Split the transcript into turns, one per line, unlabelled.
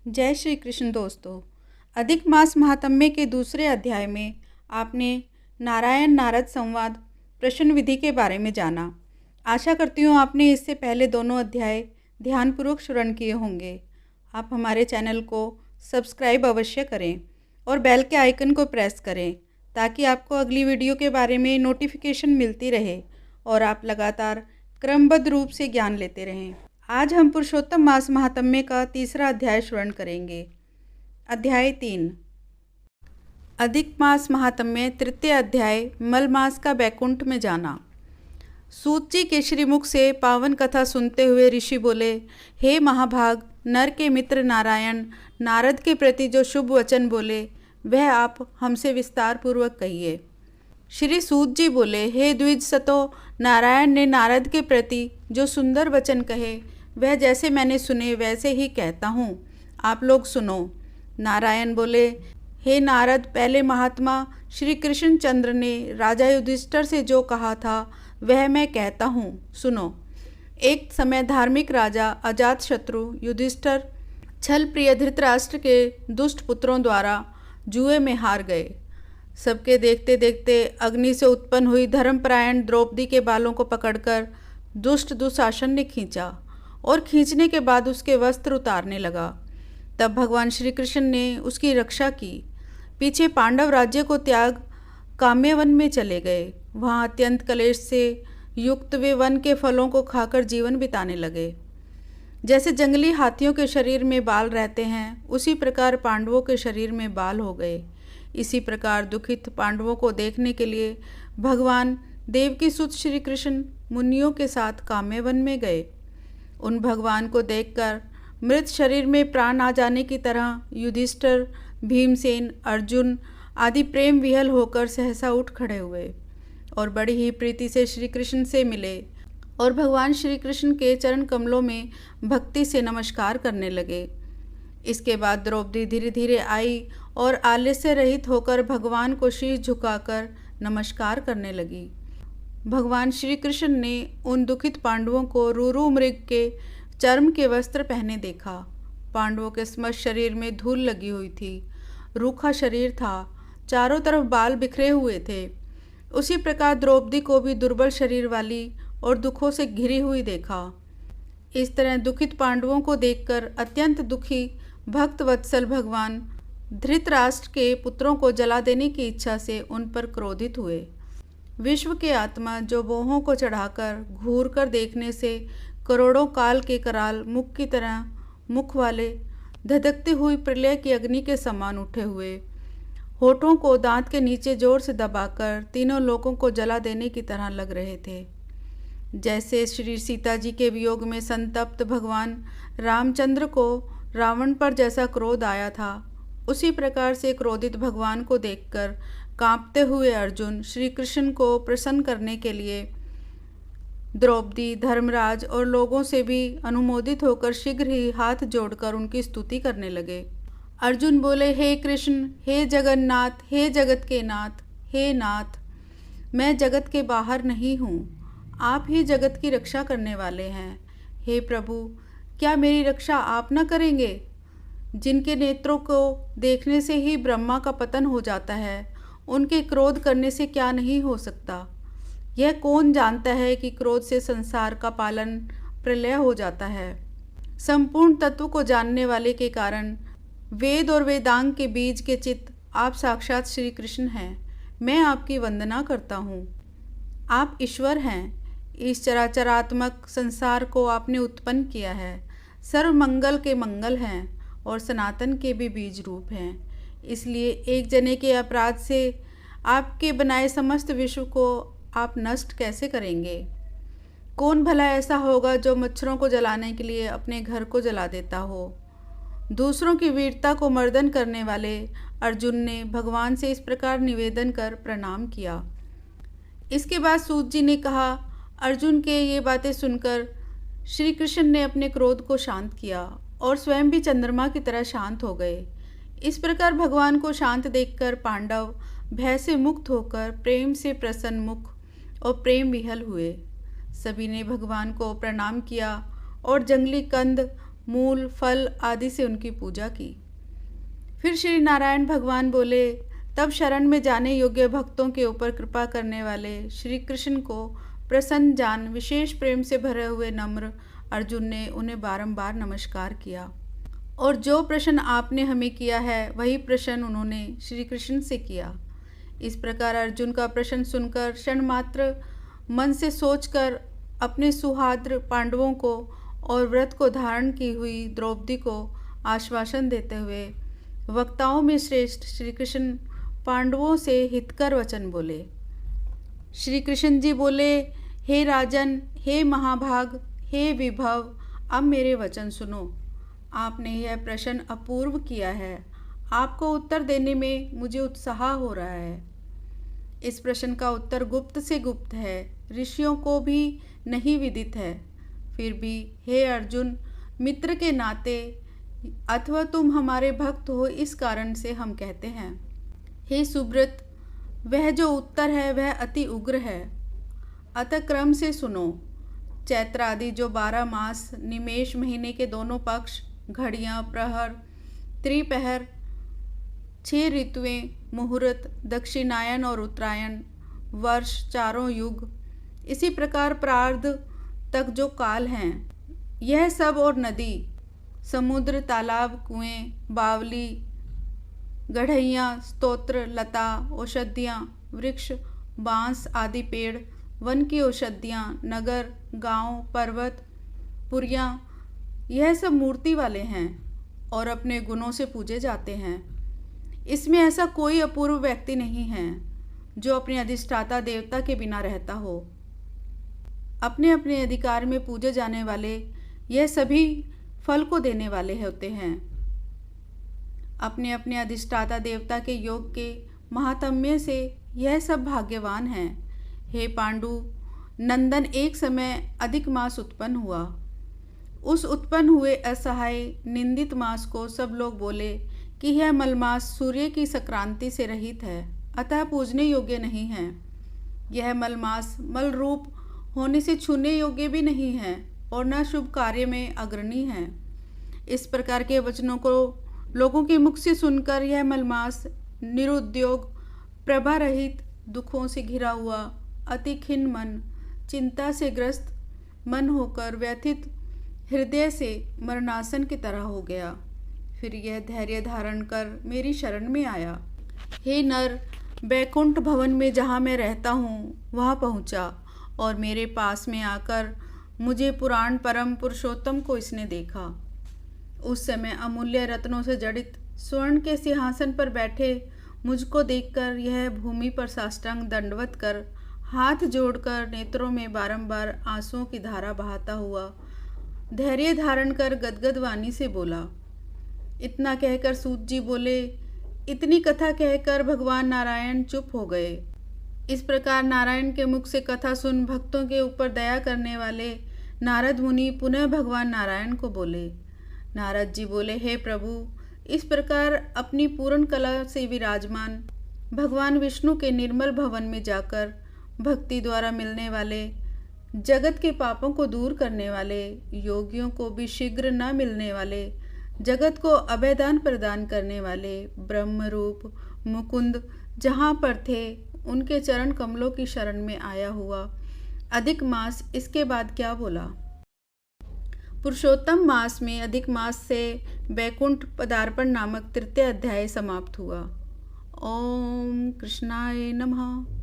जय श्री कृष्ण दोस्तों। अधिक मास महात्म्य के दूसरे अध्याय में आपने नारायण नारद संवाद प्रश्न विधि के बारे में जाना। आशा करती हूँ आपने इससे पहले दोनों अध्याय ध्यानपूर्वक श्रवण किए होंगे। आप हमारे चैनल को सब्सक्राइब अवश्य करें और बेल के आइकन को प्रेस करें ताकि आपको अगली वीडियो के बारे में नोटिफिकेशन मिलती रहे और आप लगातार क्रमबद्ध रूप से ज्ञान लेते रहें। आज हम पुरुषोत्तम मास महात्म्य का तीसरा अध्याय श्रवण करेंगे। अध्याय 3 अधिक मास महात्म्य तृतीय अध्याय मल मास का बैकुंठ में जाना। सूत जी के श्रीमुख से पावन कथा सुनते हुए ऋषि बोले, हे महाभाग, नर के मित्र नारायण नारद के प्रति जो शुभ वचन बोले वह आप हमसे विस्तार पूर्वक कहिए। श्री सूत जी बोले, हे द्विज सतो, नारायण ने नारद के प्रति जो सुंदर वचन कहे वह जैसे मैंने सुने वैसे ही कहता हूँ, आप लोग सुनो। नारायण बोले, हे नारद, पहले महात्मा श्री कृष्ण चंद्र ने राजा युधिष्ठिर से जो कहा था वह मैं कहता हूँ, सुनो। एक समय धार्मिक राजा अजातशत्रु युधिष्ठिर छल प्रिय धृतराष्ट्र के दुष्ट पुत्रों द्वारा जुए में हार गए। सबके देखते देखते अग्नि से उत्पन्न हुई धर्मपरायण द्रौपदी के बालों को पकड़कर दुष्ट दुशासन ने खींचा और खींचने के बाद उसके वस्त्र उतारने लगा। तब भगवान श्री कृष्ण ने उसकी रक्षा की। पीछे पांडव राज्य को त्याग काम्यवन में चले गए। वहाँ अत्यंत कलेश से युक्त वे वन के फलों को खाकर जीवन बिताने लगे। जैसे जंगली हाथियों के शरीर में बाल रहते हैं उसी प्रकार पांडवों के शरीर में बाल हो गए। इसी प्रकार दुखित पांडवों को देखने के लिए भगवान देवकी सुत श्री कृष्ण मुनियों के साथ काम्यवन में गए। उन भगवान को देखकर मृत शरीर में प्राण आ जाने की तरह युधिष्ठिर, भीमसेन, अर्जुन आदि प्रेम विहल होकर सहसा उठ खड़े हुए और बड़ी ही प्रीति से श्री कृष्ण से मिले और भगवान श्री कृष्ण के चरण कमलों में भक्ति से नमस्कार करने लगे। इसके बाद द्रौपदी धीरे धीरे आई और आलस्य रहित होकर भगवान को शीश झुकाकर नमस्कार करने लगी। भगवान श्री कृष्ण ने उन दुखित पांडवों को रूरू मृग के चर्म के वस्त्र पहने देखा। पांडवों के समस्त शरीर में धूल लगी हुई थी, रूखा शरीर था, चारों तरफ बाल बिखरे हुए थे। उसी प्रकार द्रौपदी को भी दुर्बल शरीर वाली और दुखों से घिरी हुई देखा। इस तरह दुखित पांडवों को देखकर अत्यंत दुखी भक्त वत्सल भगवान धृतराष्ट्र के पुत्रों को जला देने की इच्छा से उन पर क्रोधित हुए। विश्व के आत्मा जो मोहों को चढ़ाकर घूर कर देखने से करोड़ों काल के कराल मुख की तरह मुख वाले धधकती हुई प्रलय की अग्नि के समान उठे हुए, होठों को दांत के नीचे जोर से दबाकर तीनों लोगों को जला देने की तरह लग रहे थे। जैसे श्री सीता जी के वियोग में संतप्त भगवान रामचंद्र को रावण पर जैसा क्रोध आया था, उसी प्रकार से क्रोधित भगवान को देखकर कांपते हुए अर्जुन श्री कृष्ण को प्रसन्न करने के लिए द्रौपदी, धर्मराज और लोगों से भी अनुमोदित होकर शीघ्र ही हाथ जोड़कर उनकी स्तुति करने लगे। अर्जुन बोले, हे कृष्ण, हे जगन्नाथ, हे जगत के नाथ, हे नाथ, मैं जगत के बाहर नहीं हूँ, आप ही जगत की रक्षा करने वाले हैं। हे प्रभु, क्या मेरी रक्षा आप न करेंगे? जिनके नेत्रों को देखने से ही ब्रह्मा का पतन हो जाता है, उनके क्रोध करने से क्या नहीं हो सकता? यह कौन जानता है कि क्रोध से संसार का पालन प्रलय हो जाता है? संपूर्ण तत्व को जानने वाले के कारण वेद और वेदांग के बीज के चित्त आप साक्षात श्री कृष्ण हैं। मैं आपकी वंदना करता हूँ। आप ईश्वर हैं। इस चराचरात्मक संसार को आपने उत्पन्न किया है। सर्व मंगल के मंगल हैं और सनातन के भी बीज रूप हैं। इसलिए एक जने के अपराध से आपके बनाए समस्त विश्व को आप नष्ट कैसे करेंगे? कौन भला ऐसा होगा जो मच्छरों को जलाने के लिए अपने घर को जला देता हो? दूसरों की वीरता को मर्दन करने वाले अर्जुन ने भगवान से इस प्रकार निवेदन कर प्रणाम किया। इसके बाद सूत जी ने कहा, अर्जुन के ये बातें सुनकर श्री कृष्ण ने अपने क्रोध को शांत किया और स्वयं भी चंद्रमा की तरह शांत हो गए। इस प्रकार भगवान को शांत देखकर पांडव भय से मुक्त होकर प्रेम से प्रसन्न मुख और प्रेम विहल हुए। सभी ने भगवान को प्रणाम किया और जंगली कंद मूल, फल आदि से उनकी पूजा की। फिर श्री नारायण भगवान बोले, तब शरण में जाने योग्य भक्तों के ऊपर कृपा करने वाले श्री कृष्ण को प्रसन्न जान विशेष प्रेम से भरे हुए नम्र अर्जुन ने उन्हें बारंबार नमस्कार किया, और जो प्रश्न आपने हमें किया है वही प्रश्न उन्होंने श्री कृष्ण से किया। इस प्रकार अर्जुन का प्रश्न सुनकर क्षण मात्र मन से सोचकर अपने सुहाद्र पांडवों को और व्रत को धारण की हुई द्रौपदी को आश्वासन देते हुए वक्ताओं में श्रेष्ठ श्री कृष्ण पांडवों से हितकर वचन बोले। श्री कृष्ण जी बोले, हे राजन, हे महाभाग, हे विभव, अब मेरे वचन सुनो। आपने यह प्रश्न अपूर्व किया है, आपको उत्तर देने में मुझे उत्साह हो रहा है। इस प्रश्न का उत्तर गुप्त से गुप्त है, ऋषियों को भी नहीं विदित है। फिर भी हे अर्जुन, मित्र के नाते अथवा तुम हमारे भक्त हो इस कारण से हम कहते हैं। हे सुब्रत, वह जो उत्तर है वह अति उग्र है, अतः क्रम से सुनो। चैत्र आदि जो 12 मास निमेष महीने के दोनों पक्ष, घड़ियाँ, प्रहर, त्रिपहर, 6 ऋतुएं, मुहूर्त, दक्षिणायन और उत्तरायण, वर्ष, चारों युग, इसी प्रकार प्रार्ध तक जो काल हैं, यह सब और नदी, समुद्र, तालाब, कुएं, बावली, गढ़ैयाँ, स्तोत्र, लता, औषधियाँ, वृक्ष, बांस आदि पेड़, वन की औषधियाँ, नगर, गांव, पर्वत, पुरियाँ, यह सब मूर्ति वाले हैं और अपने गुणों से पूजे जाते हैं। इसमें ऐसा कोई अपूर्व व्यक्ति नहीं है जो अपने अधिष्ठाता देवता के बिना रहता हो। अपने अपने अधिकार में पूजे जाने वाले यह सभी फल को देने वाले होते हैं। अपने अपने अधिष्ठाता देवता के योग के महात्म्य से यह सब भाग्यवान हैं। हे पांडु नंदन, एक समय अधिक मास उत्पन्न हुआ। उस उत्पन्न हुए असहाय निंदित मास को सब लोग बोले कि यह मलमास सूर्य की संक्रांति से रहित है, अतः पूजने योग्य नहीं है। यह मलमास मल रूप होने से छूने योग्य भी नहीं है और न शुभ कार्य में अग्रणी है। इस प्रकार के वचनों को लोगों के मुख से सुनकर यह मलमास निरुद्योग, प्रभा रहित, दुखों से घिरा हुआ, अति खिन्न मन, चिंता से ग्रस्त मन होकर व्यथित हृदय से मरणासन की तरह हो गया। फिर यह धैर्य धारण कर मेरी शरण में आया। हे नर, बैकुंठ भवन में जहाँ मैं रहता हूँ वहाँ पहुँचा और मेरे पास में आकर मुझे पुराण परम पुरुषोत्तम को इसने देखा। उस समय अमूल्य रत्नों से जड़ित स्वर्ण के सिंहासन पर बैठे मुझको देखकर यह भूमि पर साष्टांग दंडवत कर हाथ जोड़कर नेत्रों में बारंबार आंसुओं की धारा बहाता हुआ धैर्य धारण कर गदगद वाणी से बोला। इतना कहकर सूत जी बोले। इतनी कथा कहकर भगवान नारायण चुप हो गए। इस प्रकार नारायण के मुख से कथा सुन भक्तों के ऊपर दया करने वाले नारद मुनि पुनः भगवान नारायण को बोले। नारद जी बोले, हे प्रभु, इस प्रकार अपनी पूर्ण कला से विराजमान भगवान विष्णु के निर्मल भवन में जाकर भक्ति द्वारा मिलने वाले, जगत के पापों को दूर करने वाले, योगियों को भी शीघ्र न मिलने वाले, जगत को अभयदान प्रदान करने वाले ब्रह्म रूप मुकुंद जहाँ पर थे उनके चरण कमलों की शरण में आया हुआ अधिक मास इसके बाद क्या बोला। पुरुषोत्तम मास में अधिक मास से बैकुंठ पदार्पण नामक तृतीय अध्याय समाप्त हुआ। ओम कृष्णाय नमः।